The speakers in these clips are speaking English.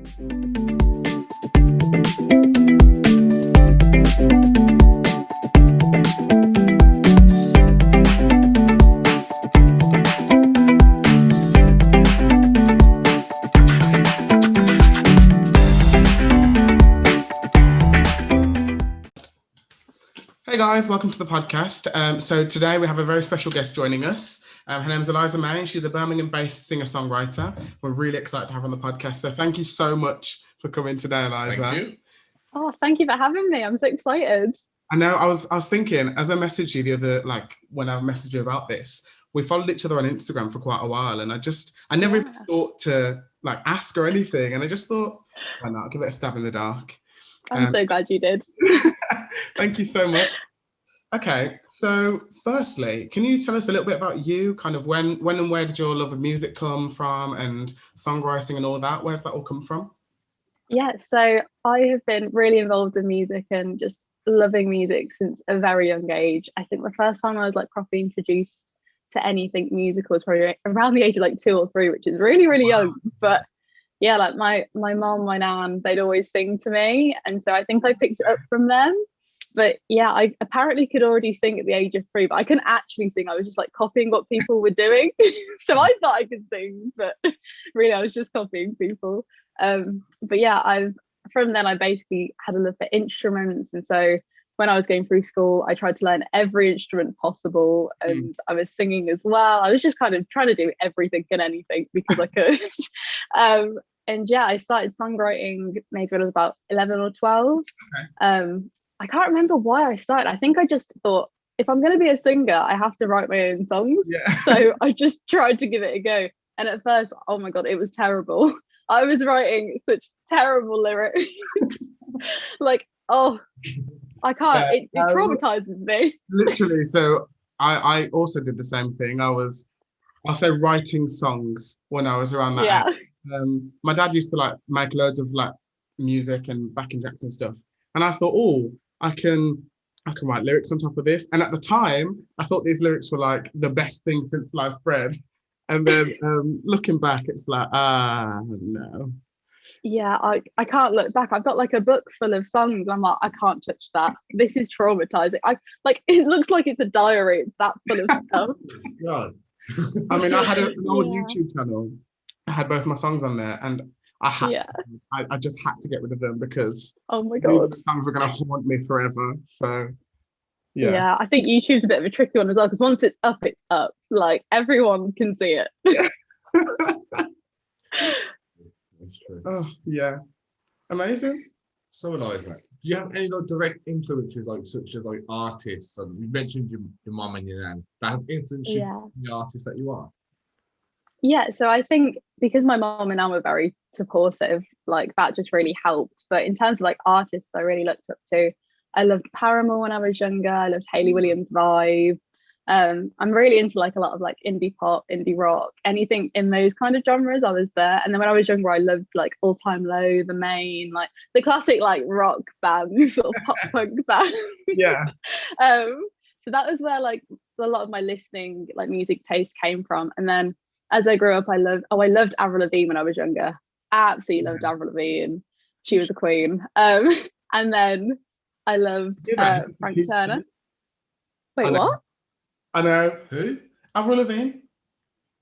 Hey guys, welcome to the podcast. So today we have a very special guest joining us. Her name is Eliza May. She's a Birmingham-based singer-songwriter. We're really excited to have her on the podcast. So thank you so much for coming today, Eliza. Thank you. Oh, thank you for having me. I'm so excited. I know. I was thinking as I messaged you the other, when I messaged you about this, we followed each other on Instagram for quite a while, and I never even thought to ask or anything, and I just thought, why not? Give it a stab in the dark. I'm so glad you did. Thank you so much. Okay, so firstly, can you tell us a little bit about you? Kind of when and where did your love of music come from, and songwriting and all that? Where's that all come from? Yeah, so I have been really involved in music and just loving music since a very young age. I think the first time I was properly introduced to anything musical was probably around the age of 2 or 3, which is really, really young. But yeah, my mom, my nan, they'd always sing to me, and so I think I picked it up from them. But yeah, I apparently could already sing at the age of 3, but I couldn't actually sing. I was just copying what people were doing. So I thought I could sing, but really I was just copying people. But yeah, from then I basically had a love for instruments, and so when I was going through school, I tried to learn every instrument possible, and I was singing as well. I was just kind of trying to do everything and anything because I could. And yeah, I started songwriting maybe when I was about 11 or 12. Okay. I can't remember why I started. I think I just thought, if I'm going to be a singer, I have to write my own songs. Yeah. So I just tried to give it a go. And at first, oh my God, it was terrible. I was writing such terrible lyrics. I can't, it traumatizes me. Literally. So I also did the same thing. I was also writing songs when I was around that age. My dad used to make loads of music and backing tracks and stuff. And I thought, I can write lyrics on top of this. And at the time, I thought these lyrics were the best thing since sliced bread. And then looking back, it's no. Yeah, I can't look back. I've got a book full of songs. I'm I can't touch that. This is traumatizing. It looks like it's a diary. It's that full of stuff. God. I mean, I had an old YouTube channel. I had both my songs on there, and I just had to get rid of them because oh my God, the songs were going to haunt me forever. So yeah, I think YouTube's a bit of a tricky one as well, because once it's up, it's up. Everyone can see it. That's true. Oh yeah, amazing. So Eliza, do you have any direct influences such as artists? And you mentioned your mum and your nan that have influenced you in the artist that you are. Yeah, so I think because my mom and nan were very supportive, that just really helped. But in terms of artists I really looked up to, I loved Paramore when I was younger. I loved Hayley Williams' Vibe. I'm really into a lot of indie pop, indie rock, anything in those kind of genres. I was there. And then when I was younger, I loved All Time Low, The Main, the classic rock bands or pop punk bands. Yeah. So that was where a lot of my listening music taste came from. And then as I grew up, I loved Avril Lavigne when I was younger. Absolutely loved Avril Lavigne. She was a queen. And then I loved Frank Turner. Wait, what? I know. Who? Avril Lavigne.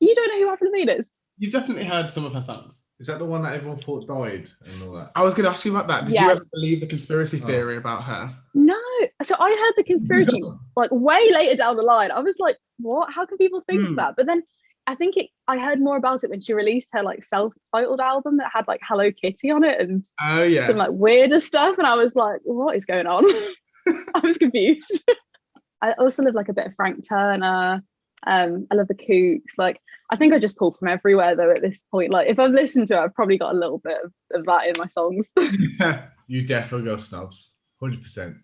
You don't know who Avril Lavigne is? You've definitely heard some of her songs. Is that the one that everyone thought died and all that? I was going to ask you about that. Did you ever believe the conspiracy theory about her? No. So I heard the conspiracy way later down the line. I was like, what? How can people think that? But then I think I heard more about it when she released her self-titled album that had Hello Kitty on it and some weirder stuff, and I was like, what is going on? I was confused. I also love a bit of Frank Turner. I love the Kooks. I think I just pull from everywhere though at this point. If I've listened to it, I've probably got a little bit of that in my songs. You definitely go snobs, 100%.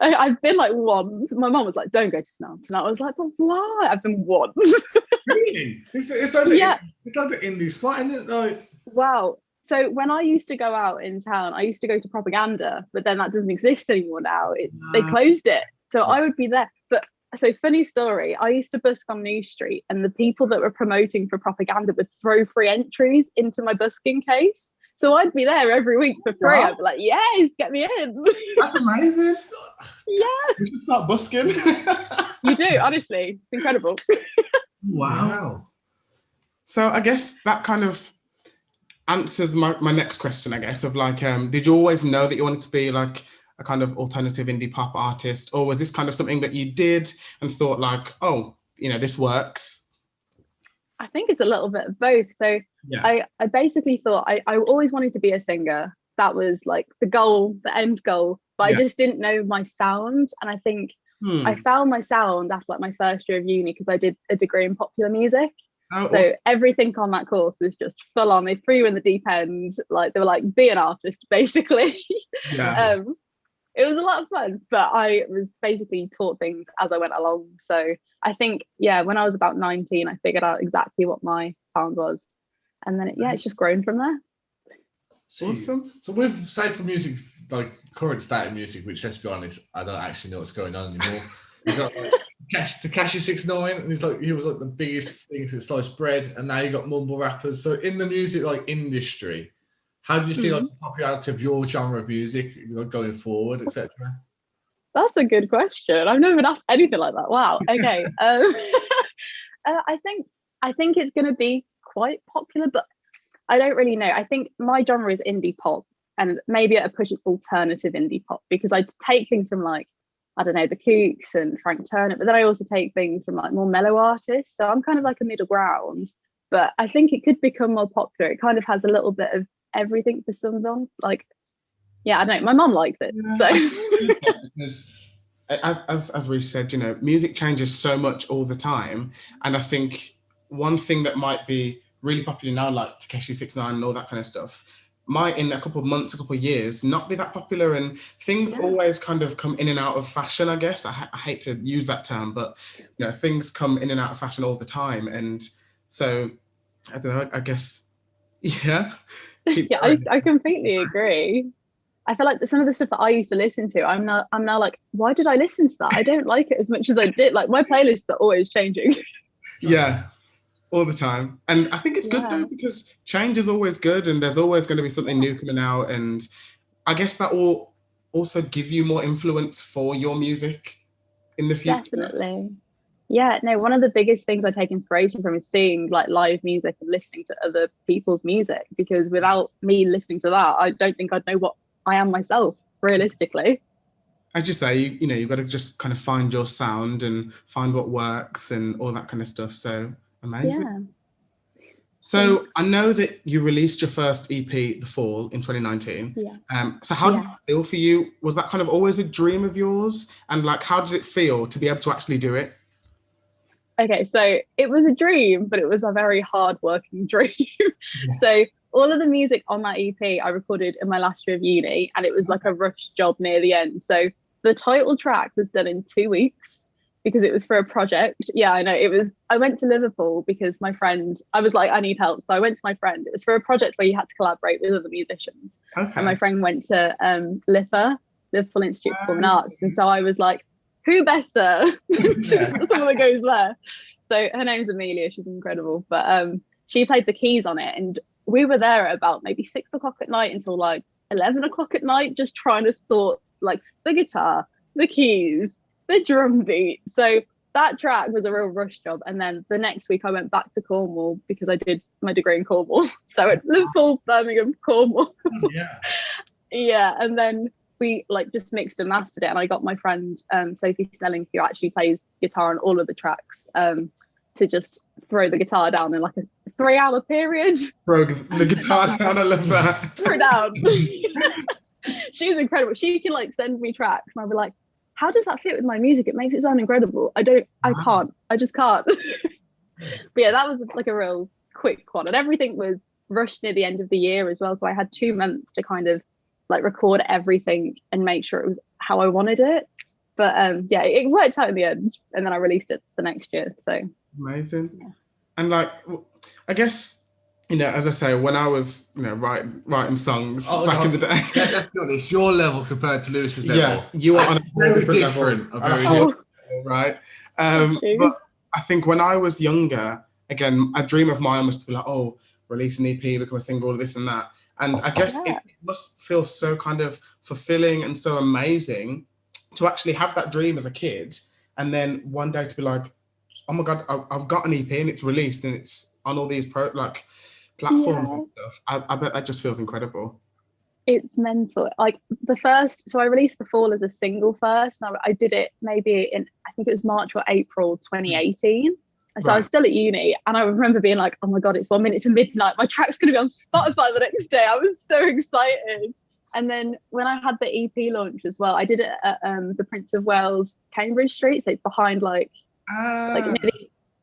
I've been once. My mum was like, don't go to snobs, and I was like, but why? I've been once. Really? It's like the indie spot, isn't it? Wow. So when I used to go out in town, I used to go to Propaganda, but then that doesn't exist anymore now. They closed it. So I would be there. But so funny story. I used to busk on New Street, and the people that were promoting for propaganda would throw free entries into my busking case. So I'd be there every week for free. I'd be like, yes, get me in. That's amazing. Yeah. You should start busking. You do, honestly. It's incredible. Wow. So I guess that kind of answers my next question, I guess, of like, did you always know that you wanted to be like a kind of alternative indie pop artist, or was this kind of something that you did and thought like, oh, this works? I think it's a little bit of both. So yeah. I basically thought I always wanted to be a singer. That was like the goal, the end goal, but I just didn't know my sound. And I think I found my sound after like my first year of uni, because I did a degree in popular music. Oh, so awesome. Everything on that course was just full on. They threw you in the deep end. Like they were like, be an artist, basically. Yeah. It was a lot of fun, but I was basically taught things as I went along. So I think, when I was about 19, I figured out exactly what my sound was. And then it's just grown from there. Awesome. So with, say, for music, like current state of music, which, let's be honest, I don't actually know what's going on anymore. You've got like Tekashi 69, and he's like, he was like the biggest thing since sliced bread, and now you got mumble rappers. So in the music like industry, how do you see like the popularity of your genre of music going forward, etc.? That's a good question. I've never been asked anything like that. Wow. Okay. I think it's going to be quite popular, but I don't really know. I think my genre is indie pop, and maybe at a push it's alternative indie pop, because I take things from like, I don't know, the Kooks and Frank Turner, but then I also take things from like more mellow artists. So I'm kind of like a middle ground, but I think it could become more popular. It kind of has a little bit of everything for someone. Like, I don't know, my mum likes it. Yeah, so because as we said, music changes so much all the time. And I think one thing that might be really popular now, like Tekashi 69 and all that kind of stuff, might in a couple of months, a couple of years, not be that popular. And things always kind of come in and out of fashion, I guess. I hate to use that term, but things come in and out of fashion all the time. And so, I don't know, I guess, I completely agree. I feel like some of the stuff that I used to listen to, I'm now like, why did I listen to that? I don't like it as much as I did. Like, my playlists are always changing. Yeah, all the time. And I think it's good though, because change is always good, and there's always going to be something new coming out. And I guess that will also give you more influence for your music in the future. Definitely. Yeah, no, one of the biggest things I take inspiration from is seeing like live music and listening to other people's music, because without me listening to that, I don't think I'd know what I am myself, realistically. As you say, you've got to just kind of find your sound and find what works and all that kind of stuff. So amazing. Yeah. So I know that you released your first EP, The Fall, in 2019. Yeah. So how did that feel for you? Was that kind of always a dream of yours? And like, how did it feel to be able to actually do it? Okay, so it was a dream, but it was a very hard-working dream. Yeah. So all of the music on that EP I recorded in my last year of uni, and it was like a rush job near the end. So the title track was done in 2 weeks because it was for a project. Yeah, I know. I went to Liverpool because my friend, I was like, I need help. So I went to my friend. It was for a project where you had to collaborate with other musicians. Okay. And my friend went to LIFA, Liverpool Institute of Performing Arts. And so I was like, who better? Someone that goes there. So her name's Amelia. She's incredible. But she played the keys on it. And we were there at about maybe 6 o'clock at night until like 11 o'clock at night, just trying to sort like the guitar, the keys, the drum beat. So that track was a real rush job. And then the next week I went back to Cornwall because I did my degree in Cornwall. So at Liverpool, Birmingham, Cornwall. Yeah. And then we like just mixed and mastered it. And I got my friend Sophie Snelling, who actually plays guitar on all of the tracks, to just throw the guitar down in like a 3-hour period. Throw the guitar down, I love that. Throw down. She's incredible. She can like send me tracks and I'll be like, how does that fit with my music? It makes it sound incredible. I just can't. But yeah, that was like a real quick one. And everything was rushed near the end of the year as well. So I had 2 months to kind of like record everything and make sure it was how I wanted it. But yeah, it worked out in the end. And then I released it the next year. So amazing. Yeah. And like, I guess, as I say, when I was, writing songs back in the day. Let's be honest, your level compared to Lewis's level. Yeah, you are on a very different level. Right. But I think when I was younger, again, a dream of mine was to be like, oh, release an EP, become a single, this and that. And I guess it must feel so kind of fulfilling and so amazing to actually have that dream as a kid, and then one day to be like, oh my God, I've got an EP and it's released and it's on all these platforms and stuff. I bet that just feels incredible. It's mental. Like so I released The Fall as a single first, and I did it maybe in, I think it was March or April 2018. And so I was still at uni, and I remember being like, oh my God, it's 1 minute to midnight. My track's going to be on Spotify the next day. I was so excited. And then when I had the EP launch as well, I did it at the Prince of Wales, Cambridge Street. So it's behind near the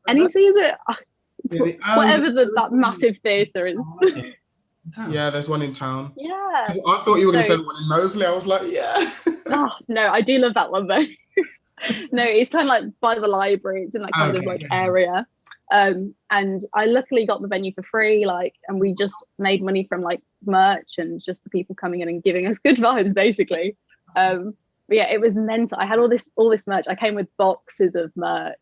NEC, is it? Whatever that massive theatre is. Yeah, there's one in town. Yeah. I thought you were going to say the one in Moseley. I was like, yeah. Oh, no, I do love that one though. No, it's kind of like by the library. It's in that kind of like area. And I luckily got the venue for free, and we just made money from like merch and just the people coming in and giving us good vibes, basically. But yeah, it was mental. I had all this merch. I came with boxes of merch,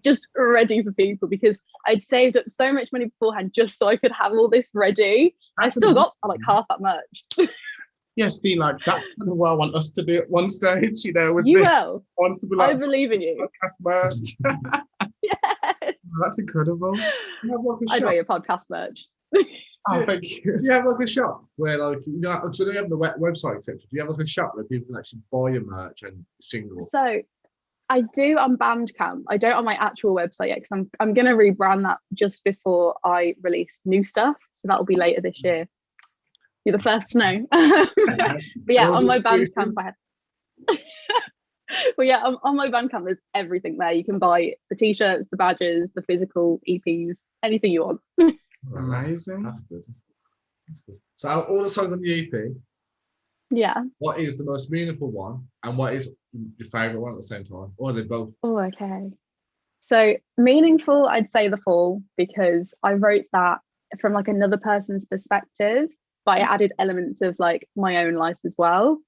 just ready for people, because I'd saved up so much money beforehand just so I could have all this ready. I still got like half that merch. Yeah, see, that's kind of what I want us to do at one stage, with you will. Wants to be I believe in you. Podcast merch. Yes. That's incredible. I'd wear your podcast merch. Oh, thank you. You have like a shop where so do you have the website section? Do you have like a shop where people can actually buy your merch and single? So I do on Bandcamp. I don't on my actual website yet, because I'm going to rebrand that just before I release new stuff. So that will be later this year. You're the first to know. But yeah, on my Bandcamp, I have. Well, yeah, on my Bandcamp, there's everything there. You can buy the t-shirts, the badges, the physical EPs, anything you want. Amazing. That's good. So all the songs on the EP. Yeah. What is the most meaningful one, and what is your favourite one at the same time? Or are they both? Oh, okay. So meaningful, I'd say The Fall, because I wrote that from like another person's perspective, but I added elements of like my own life as well.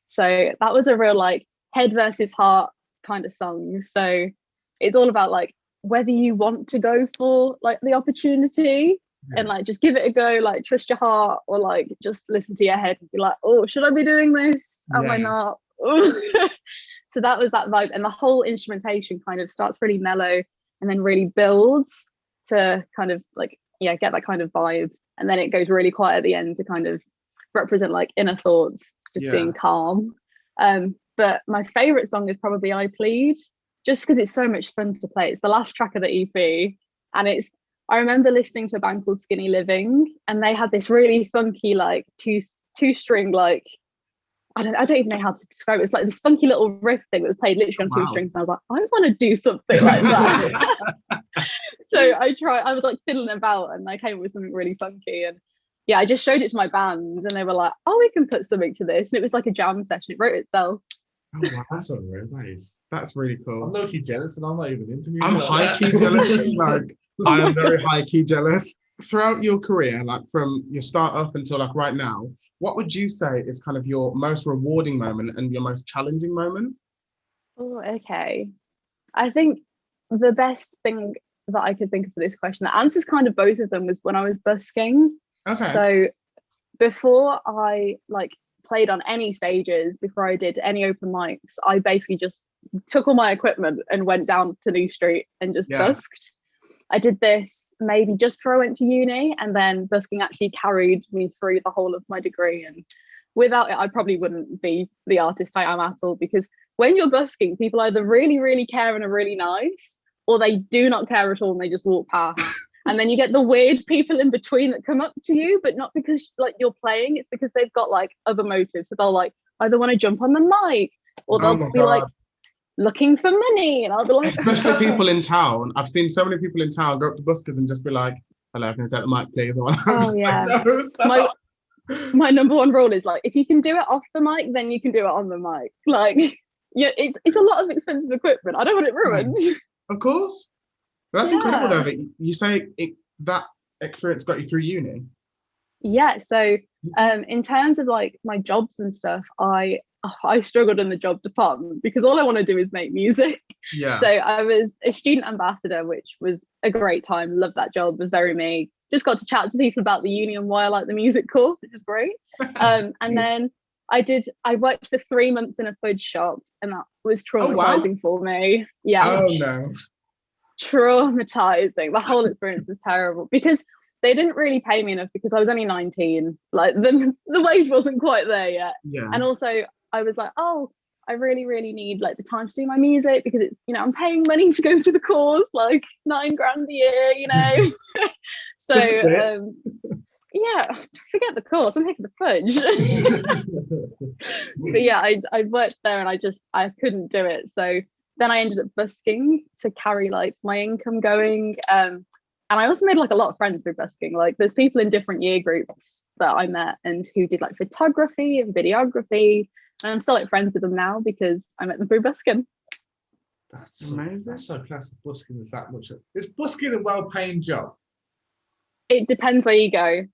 So that was a real like head versus heart kind of song. So it's all about like whether you want to go for like the opportunity and like just give it a go, like trust your heart, or like just listen to your head and be like, oh, should I be doing this? Am I not? So that was that vibe, and the whole instrumentation kind of starts really mellow and then really builds to kind of like get that kind of vibe, and then it goes really quiet at the end to kind of represent like inner thoughts, just being calm. But my favorite song is probably I Plead, just because it's so much fun to play. It's the last track of the EP, and I remember listening to a band called Skinny Living, and they had this really funky like two string, like I don't even know how to describe it. It's like this funky little riff thing that was played literally on 2 strings, and I was like, I want to do something like that. So I was like fiddling about, and I came up with something really funky, and I just showed it to my band, and they were like, oh, we can put something to this, and it was like a jam session. It wrote itself. Oh, wow, that's unreal. That's really cool. I'm low-key jealous, and I'm not even into music. I'm high-key jealous. Like, I am very high-key jealous. Throughout your career, like from your start up until like right now, what would you say is kind of your most rewarding moment and your most challenging moment? Oh, okay. I think the best thing that I could think of for this question that answers kind of both of them was when I was busking. Okay. So before I like played on any stages, before I did any open mics, I basically just took all my equipment and went down to New Street and just busked. I did this maybe just before I went to uni, and then busking actually carried me through the whole of my degree. And without it, I probably wouldn't be the artist I am at all, because when you're busking, people either really, really care and are really nice, or they do not care at all and they just walk past. And then you get the weird people in between that come up to you, but not because like you're playing, it's because they've got like other motives. So they'll like either want to jump on the mic, or they'll be like looking for money, and I'll be like, especially people in town. I've seen so many people in town go up to buskers and just be like, hello, can I take the mic please? Oh yeah. Like, no, my number one rule is like, if you can do it off the mic, then you can do it on the mic. Like, it's a lot of expensive equipment. I don't want it ruined. Of course. That's incredible though that you say that experience got you through uni. Yeah, so in terms of like my jobs and stuff, I struggled in the job department because all I want to do is make music. Yeah. So I was a student ambassador, which was a great time. Loved that job. Was very me. Just got to chat to people about the uni and why I like the music course, which was great. And then I worked for 3 months in a fudge shop, and that was traumatizing for me. Yeah. Oh no. Traumatizing. The whole experience was terrible because they didn't really pay me enough because I was only 19. Like the wage wasn't quite there yet. Yeah. And also I was like, oh, I really need like the time to do my music because it's, you know, I'm paying money to go to the course, like $9,000 a year, you know. So yeah, forget the course, I'm taking the fudge. But yeah, I worked there and I couldn't do it. So then I ended up busking to carry like my income going. And I also made like a lot of friends through busking. Like there's people in different year groups that I met and who did like photography and videography. And I'm still like friends with them now because I met them through busking. That's amazing. That's so classic. Busking is that much. Is busking a well-paying job? It depends where you go.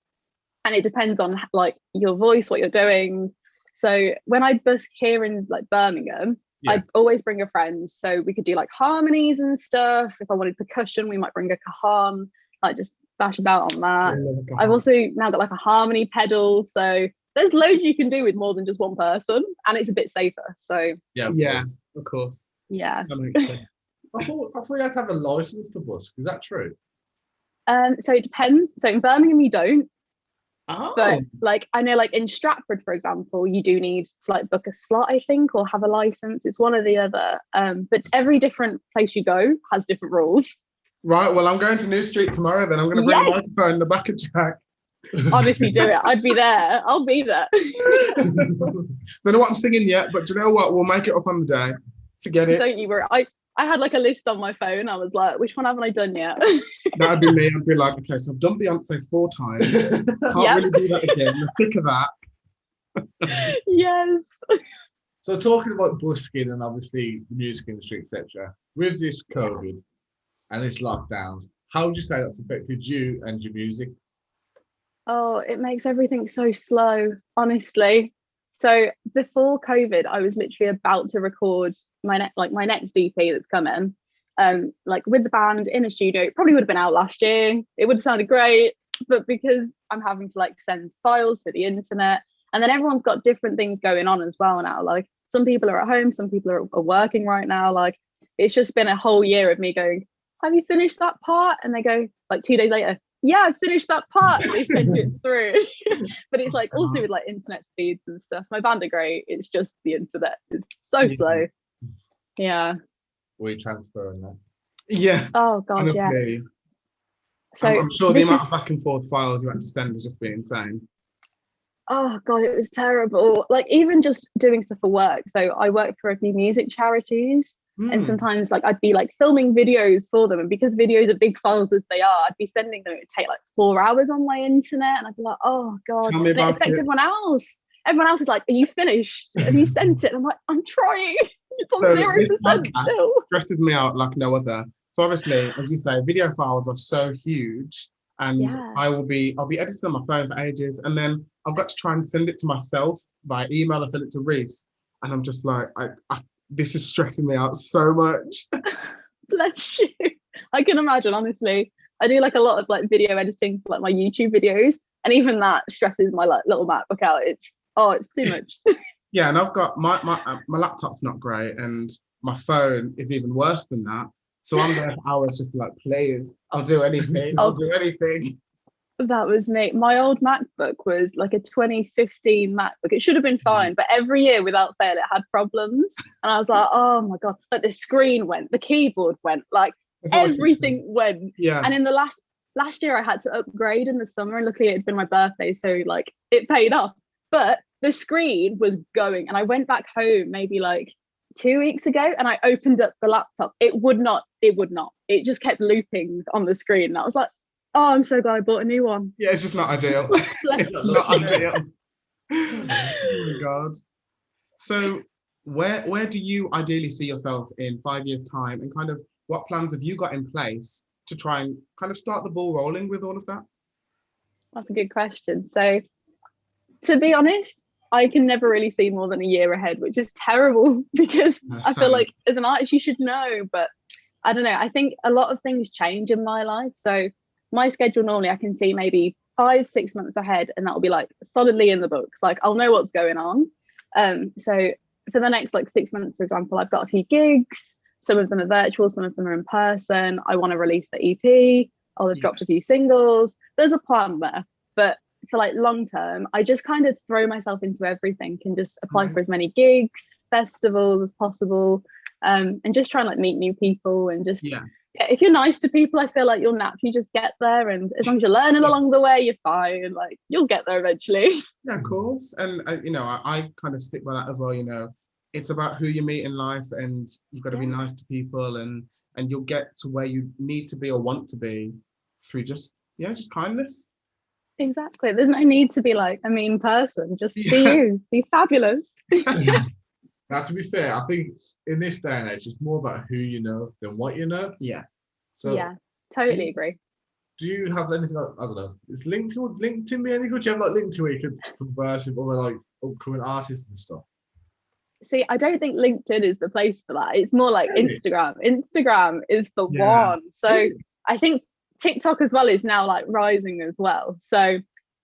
And it depends on like your voice, what you're doing. So when I busk here in like Birmingham, I'd always bring a friend, so we could do like harmonies and stuff. If I wanted percussion, we might bring a cajon, like just bash about on that. I've also now got like a harmony pedal, so there's loads you can do with more than just one person, and it's a bit safer. So of course. Yeah. That makes sense. I thought you had to have a license to busk. Is that true? So it depends. So in Birmingham you don't. Oh. But like I know like in Stratford, for example, you do need to like book a slot, I think, or have a license. It's one or the other. But every different place you go has different rules. Right, well, I'm going to New Street tomorrow, then I'm going to bring a microphone in the back of Jack. Honestly, do it. I'd be there. I'll be there. Don't know what I'm singing yet, but do you know what? We'll make it up on the day. Forget it. Don't you worry. I had like a list on my phone. I was like, which one haven't I done yet? That'd be me. I'd be like, okay, so I've done Beyonce 4 times. Can't really do that again. I'm sick of that. Yes. So talking about busking and obviously the music industry, etc. With this COVID and this lockdowns, how would you say that's affected you and your music? Oh, it makes everything so slow, honestly. So before COVID, I was literally about to record my next EP that's coming, like with the band in a studio. It probably would have been out last year. It would have sounded great, but because I'm having to like send files to the internet, and then everyone's got different things going on as well now. Like some people are at home, some people are working right now. Like it's just been a whole year of me going, have you finished that part? And they go like 2 days later, yeah, I finished that part. And they sent it through. But it's like also with like internet speeds and stuff. My band are great. It's just the internet is so slow. Yeah. We transferring that. Yeah. Oh god, yeah. So I'm sure the amount of back and forth files you had to send has just been insane. Oh god, it was terrible. Like even just doing stuff for work. So I work for a few music charities. And sometimes like I'd be like filming videos for them, and because videos are big files as they are, I'd be sending them. It would take like 4 hours on my internet, and I'd be like, oh god. Tell me about it affects everyone else. Everyone else is like, are you finished? Have you sent it? And I'm like, I'm trying. It's on 0% still. Stresses me out like no other. So obviously, as you say, video files are so huge, and I'll be editing on my phone for ages, and then I've got to try and send it to myself by email. I send it to Reiss, and I'm just like, this is stressing me out so much. Bless you. I can imagine, honestly. I do like a lot of like video editing for like my YouTube videos, and even that stresses my like little MacBook out. It's too much. Yeah, and I've got my laptop's not great, and my phone is even worse than that. So I'm there for hours just like, please, I'll do anything. I'll do anything. That was me. My old MacBook was like a 2015 MacBook. It should have been fine, but every year without fail, it had problems. And I was like, oh my God, like the screen went, the keyboard went, like everything went. Yeah. And in the last year I had to upgrade in the summer, and luckily it had been my birthday. So like it paid off, but the screen was going, and I went back home maybe like 2 weeks ago, and I opened up the laptop. It would not. It just kept looping on the screen. And I was like, oh, I'm so glad I bought a new one. Yeah, it's just not ideal. It's not ideal. Oh my God. So where do you ideally see yourself in 5 years' time, and kind of what plans have you got in place to try and kind of start the ball rolling with all of that? That's a good question. So to be honest, I can never really see more than a year ahead, which is terrible because I feel like as an artist you should know, but I don't know. I think a lot of things change in my life. So my schedule normally I can see maybe 5-6 months ahead, and that'll be like solidly in the books. Like I'll know what's going on. So for the next like 6 months, for example, I've got a few gigs. Some of them are virtual, some of them are in person. I want to release the EP. I'll have dropped a few singles. There's a plan there, but for like long term, I just kind of throw myself into everything and just apply for as many gigs, festivals as possible, and just try and like meet new people and just if you're nice to people, I feel like you'll naturally just get there, and as long as you're learning along the way, you're fine. Like you'll get there eventually. Yeah, of course. And you know, I kind of stick by that as well. You know, it's about who you meet in life, and you've got to be nice to people, and you'll get to where you need to be or want to be through just kindness. Exactly. There's no need to be like a mean person. Just be you. Be fabulous. Now, to be fair, I think in this day and age, it's more about who you know than what you know. Yeah. So yeah, totally agree. Do you have anything like, I don't know, is LinkedIn be any good? Do you have like LinkedIn where you could converse with other like upcoming artists and stuff? See, I don't think LinkedIn is the place for that. It's more like Instagram. Instagram is the one. So I think TikTok as well is now like rising as well. So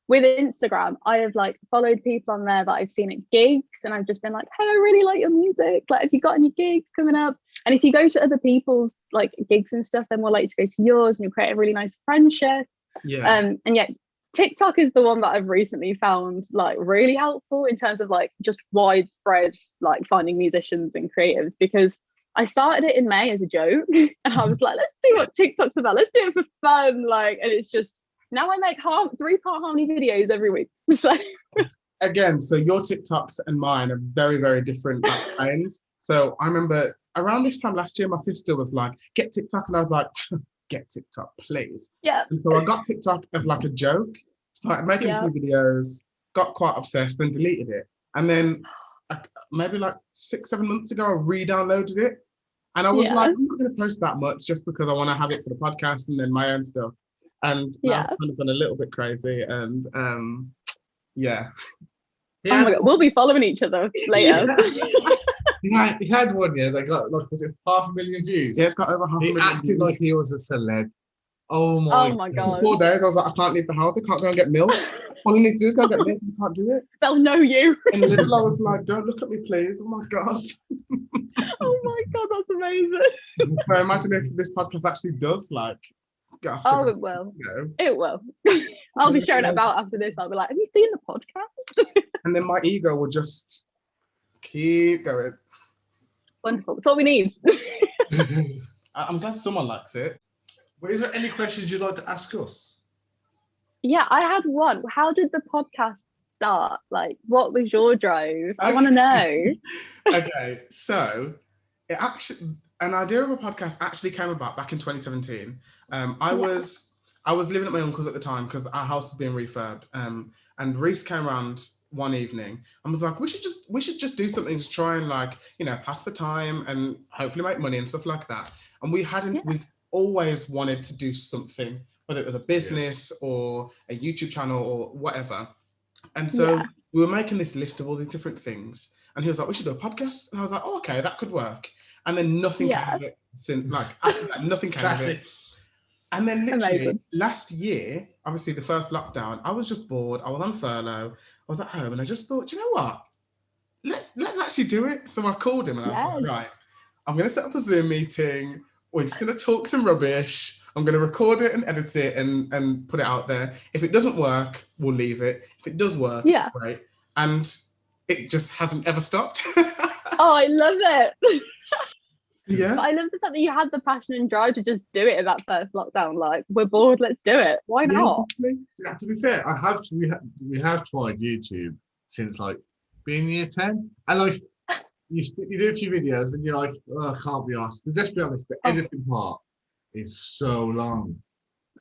with Instagram, I have like followed people on there that I've seen at gigs, and I've just been like, hey, I really like your music. Like, have you got any gigs coming up? And if you go to other people's like gigs and stuff, then we're like to go to yours, and you'll create a really nice friendship. And yet TikTok is the one that I've recently found like really helpful in terms of like just widespread like finding musicians and creatives, because I started it in May as a joke, and I was like, let's see what TikTok's about. Let's do it for fun. Like, and it's just, now I make 3-part harmony videos every week. So again, so your TikToks and mine are very, very different kinds. So I remember around this time last year, my sister was like, get TikTok. And I was like, get TikTok, please. Yeah. And so I got TikTok as like a joke, started making a few videos, got quite obsessed, then deleted it. And then maybe like 6-7 months ago, I re-downloaded it. And I was like, I'm not going to post that much just because I want to have it for the podcast and then my own stuff. And now I've kind of gone a little bit crazy. And Oh my God, we'll be following each other later. He had one, that got like, was it 500,000 views? Yeah, it's got over 500,000 views. He acted like he was a celeb. Oh my God. For 4 days, I was like, I can't leave the house. I can't go and get milk. All you need to do is go and get milk. You can't do it. They'll know you. And little I was like, don't look at me, please. Oh my God. Oh my God, that's amazing. So imagine if this podcast actually does like. It will. It will. I'll be sharing it about after this. I'll be like, have you seen the podcast? And then my ego will just keep going. Wonderful. That's all we need. I'm glad someone likes it. Well, is there any questions you'd like to ask us? Yeah, I had one. How did the podcast start? Like, what was your drive? I want to know. Okay, so an idea of a podcast actually came about back in 2017. I was living at my uncle's at the time because our house was being refurbed. And Reiss came around one evening and was like, we should just do something to try and like, pass the time and hopefully make money and stuff like that. And we've always wanted to do something, whether it was a business or a YouTube channel or whatever. And so we were making this list of all these different things. And he was like, we should do a podcast. And I was like, oh, okay, that could work. And then nothing came of it. After that, nothing came of it. And then literally last year, obviously the first lockdown, I was just bored. I was on furlough. I was at home and I just thought, you know what? Let's actually do it. So I called him and I was like, right, I'm going to set up a Zoom meeting. We're just going to talk some rubbish. I'm going to record it and edit it and put it out there. If it doesn't work, we'll leave it. If it does work, great. And it just hasn't ever stopped. Oh, I love it. Yeah. But I love the fact that you had the passion and drive to just do it in that first lockdown. Like, we're bored, let's do it. Why not? Exactly. Yeah, to be fair, we have tried YouTube since like being year 10, and like you do a few videos and you're like, oh, I can't be asked. But let's be honest, the editing part is so long.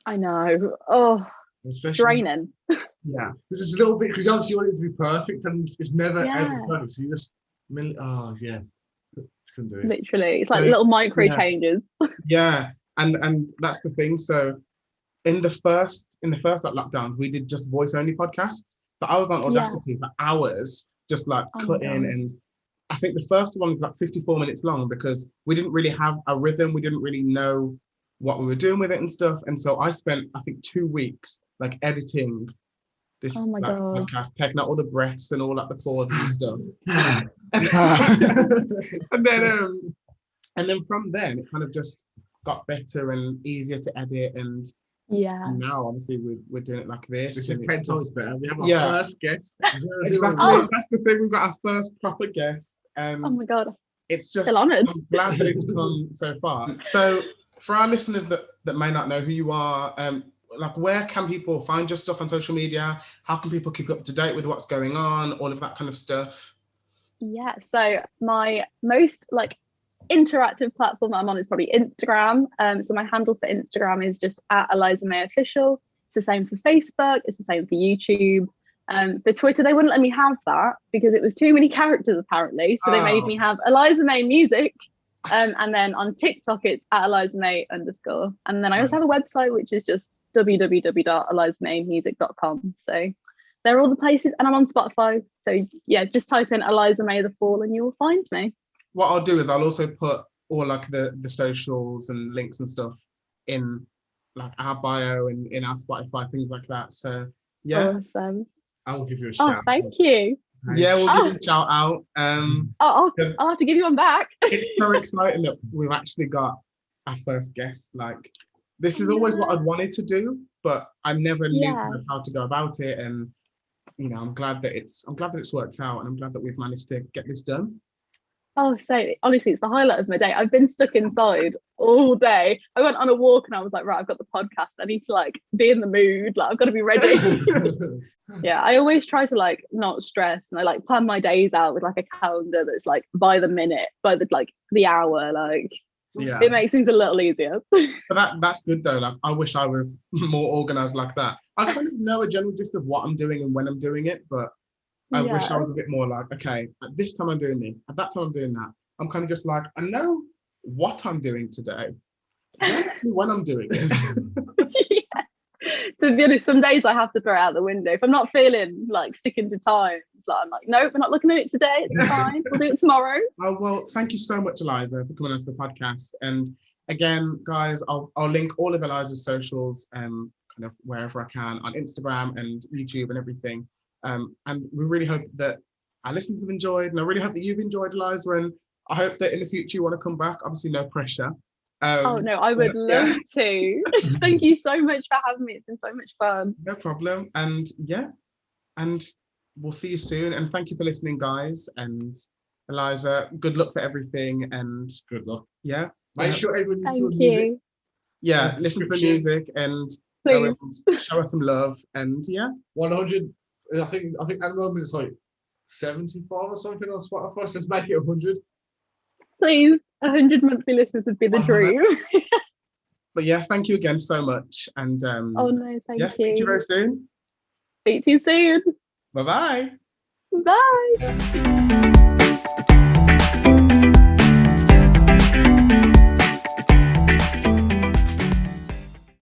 I know. Oh, especially draining. Yeah, this is a little bit because obviously you want it to be perfect, and it's never ever perfect. So you just couldn't do it. Literally, it's like little micro changes. Yeah, and that's the thing. So in the first like lockdowns, we did just voice only podcasts. So I was on Audacity for hours just like cut in. And I think the first one was like 54 minutes long because we didn't really have a rhythm. We didn't really know what we were doing with it and stuff. And so I spent, I think, 2 weeks like editing this like podcast, taking out all the breaths and all like the pauses and stuff. and then from then it kind of just got better and easier to edit, and now obviously we're doing it like this. This is 10 times better. We have our first guest. Exactly. That's the thing. We've got our first proper guest, and oh my god, it's just I'm glad that it's come so far. So for our listeners that may not know who you are, like where can people find your stuff on social media? How can people keep up to date with what's going on, all of that kind of stuff? Yeah, so my most like interactive platform I'm on is probably Instagram. So my handle for Instagram is just @Eliza May Official. It's the same for Facebook, it's the same for YouTube. For Twitter, they wouldn't let me have that because it was too many characters apparently. So they made me have Eliza May Music. And then on TikTok, it's @ElizaMay_. And then I also have a website, which is just www.elizamaymusic.com. So they're all the places, and I'm on Spotify. So yeah, just type in Eliza May the Fall and you'll find me. What I'll do is I'll also put all like the socials and links and stuff in like our bio and in our Spotify, things like that. So yeah, awesome. I will give you a shout. Oh, thank you. Yeah, we'll give you a shout out. I'll have to give you one back. It's so exciting that we've actually got our first guest. Like, this is always what I'd wanted to do, but I never knew how to go about it. And you know, I'm glad that it's worked out, and I'm glad that we've managed to get this done. Oh, so honestly, it's the highlight of my day. I've been stuck inside all day. I went on a walk and I was like, right, I've got the podcast. I need to like be in the mood. Like, I've got to be ready. Yeah, I always try to like not stress, and I like plan my days out with like a calendar that's like by the minute, by the like the hour. Like, it makes things a little easier. But that's good though. Like, I wish I was more organized like that. I kind of know a general gist of what I'm doing and when I'm doing it, but I wish I was a bit more like, okay, at this time I'm doing this, at that time I'm doing that. I'm kind of just like, I know what I'm doing today. Ask me when I'm doing it. To be honest, some days I have to throw it out the window. If I'm not feeling like sticking to time, I'm like, nope, we're not looking at it today. It's fine. We'll do it tomorrow. Oh, well, thank you so much, Eliza, for coming onto the podcast. And again, guys, I'll link all of Eliza's socials kind of wherever I can on Instagram and YouTube and everything. And we really hope that our listeners have enjoyed, and I really hope that you've enjoyed, Eliza, and I hope that in the future you want to come back. Obviously, no pressure. Oh no, I would love to. Thank you so much for having me. It's been so much fun. No problem. And and we'll see you soon. And thank you for listening, guys. And Eliza, good luck for everything. And good luck. Yeah. Make sure everyone listens to music. Yeah, listen for music and show us some love. And 100. I think at the moment it's like 75 or something on Spotify. So let's make it 100. Please, 100 monthly listeners would be the dream. But yeah, thank you again so much. And oh no, thank you. Speak to you very soon. Speak to you soon. Bye-bye. Bye.